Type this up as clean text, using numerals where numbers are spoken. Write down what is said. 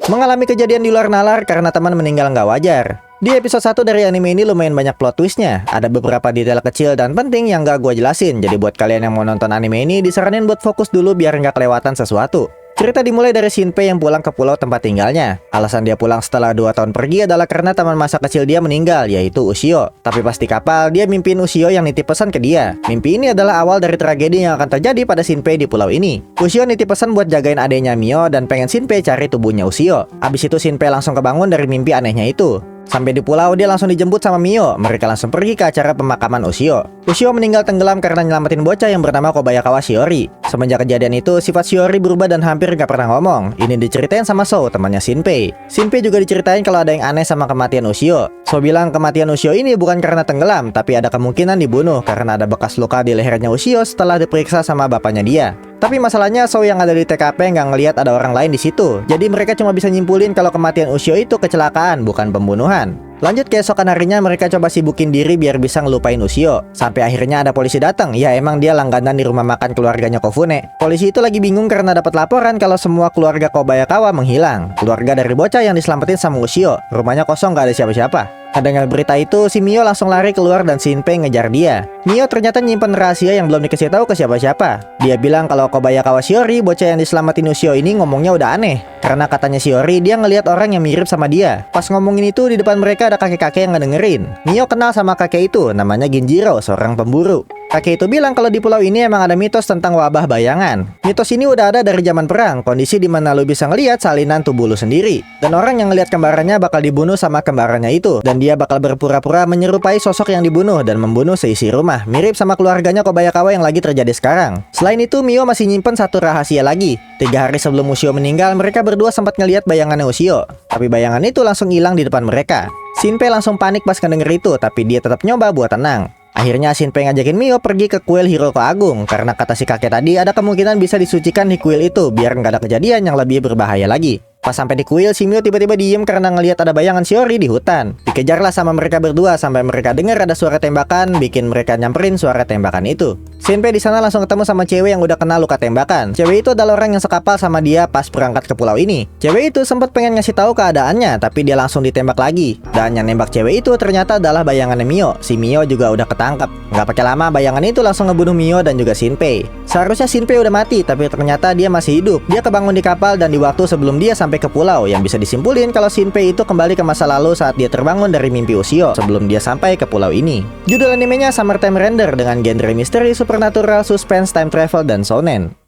mengalami kejadian di luar nalar karena teman meninggal nggak wajar. Di episode 1 dari anime ini lumayan banyak plot twistnya. Ada beberapa detail kecil dan penting yang gak gue jelasin. Jadi buat kalian yang mau nonton anime ini, disaranin buat fokus dulu biar nggak kelewatan sesuatu. Cerita dimulai dari Shinpei yang pulang ke pulau tempat tinggalnya. Alasan dia pulang setelah 2 tahun pergi adalah karena teman masa kecil dia meninggal, yaitu Ushio. Tapi pas di kapal, dia mimpiin Ushio yang nitip pesan ke dia. Mimpi ini adalah awal dari tragedi yang akan terjadi pada Shinpei di pulau ini. Ushio nitip pesan buat jagain adenya Mio dan pengen Shinpei cari tubuhnya Ushio. Abis itu Shinpei langsung kebangun dari mimpi anehnya itu. Sampai di pulau, dia langsung dijemput sama Mio. Mereka langsung pergi ke acara pemakaman Ushio. Ushio meninggal tenggelam karena nyelamatin bocah yang bernama Kobayakawa Shiori. Semenjak kejadian itu, sifat Shiori berubah dan hampir gak pernah ngomong. Ini diceritain sama So, temannya Shinpei. Shinpei juga diceritain kalau ada yang aneh sama kematian Ushio. So bilang kematian Ushio ini bukan karena tenggelam, tapi ada kemungkinan dibunuh karena ada bekas luka di lehernya Ushio setelah diperiksa sama bapaknya dia. Tapi masalahnya So yang ada di TKP nggak ngelihat ada orang lain di situ. Jadi mereka cuma bisa nyimpulin kalau kematian Ushio itu kecelakaan, bukan pembunuhan. Lanjut keesokan harinya mereka coba sibukin diri biar bisa ngelupain Ushio. Sampai akhirnya ada polisi datang. Ya emang dia langganan di rumah makan keluarganya Kofune. Polisi itu lagi bingung karena dapat laporan kalau semua keluarga Kobayakawa menghilang. Keluarga dari bocah yang diselamatin sama Ushio. Rumahnya kosong gak ada siapa-siapa. Dengar berita itu, si Mio langsung lari keluar dan Shinpei ngejar dia. Mio ternyata nyimpen rahasia yang belum dikasih tahu ke siapa-siapa. Dia bilang kalau Kobayakawa Shiori, bocah yang diselamatin Ushio ini ngomongnya udah aneh. Karena katanya Shiori, dia ngelihat orang yang mirip sama dia. Pas ngomongin itu, di depan mereka ada kakek-kakek yang ngedengerin. Mio kenal sama kakek itu, namanya Ginjiro, seorang pemburu. Kakek itu bilang kalau di pulau ini emang ada mitos tentang wabah bayangan. Mitos ini udah ada dari zaman perang, kondisi di mana lu bisa ngelihat salinan tubuh lu sendiri. Dan orang yang ngelihat kembarannya bakal dibunuh sama kembarannya itu. Dan dia bakal berpura-pura menyerupai sosok yang dibunuh dan membunuh seisi rumah, mirip sama keluarganya Kobayakawa yang lagi terjadi sekarang. Selain itu, Mio masih nyimpen satu rahasia lagi. 3 hari sebelum Ushio meninggal, mereka berdua sempat ngelihat bayangannya Ushio. Tapi bayangan itu langsung hilang di depan mereka. Shinpei langsung panik pas ngedenger itu, tapi dia tetap nyoba buat tenang. Akhirnya Shinpei ngajakin Mio pergi ke kuil Hiroko Agung. Karena kata si kakek tadi ada kemungkinan bisa disucikan di kuil itu biar nggak ada kejadian yang lebih berbahaya lagi. Pas sampai di kuil, si Mio tiba-tiba diem karena ngelihat ada bayangan Shiori di hutan. Dikejarlah sama mereka berdua sampai mereka dengar ada suara tembakan, bikin mereka nyamperin suara tembakan itu. Shinpei di sana langsung ketemu sama cewek yang udah kena luka tembakan. Cewek itu adalah orang yang sekapal sama dia pas berangkat ke pulau ini. Cewek itu sempat pengen ngasih tahu keadaannya, tapi dia langsung ditembak lagi. Dan yang nembak cewek itu ternyata adalah bayangannya Mio. Si Mio juga udah ketangkap. Nggak pakai lama, bayangan itu langsung ngebunuh Mio dan juga Shinpei. Seharusnya Shinpei udah mati, tapi ternyata dia masih hidup. Dia kebangun di kapal dan di waktu sebelum dia sampai ke pulau, yang bisa disimpulin kalau Shinpei itu kembali ke masa lalu saat dia terbangun dari mimpi Ushio sebelum dia sampai ke pulau ini. Judul animenya Summertime Render dengan genre misteri, supernatural, suspense, time travel, dan shonen.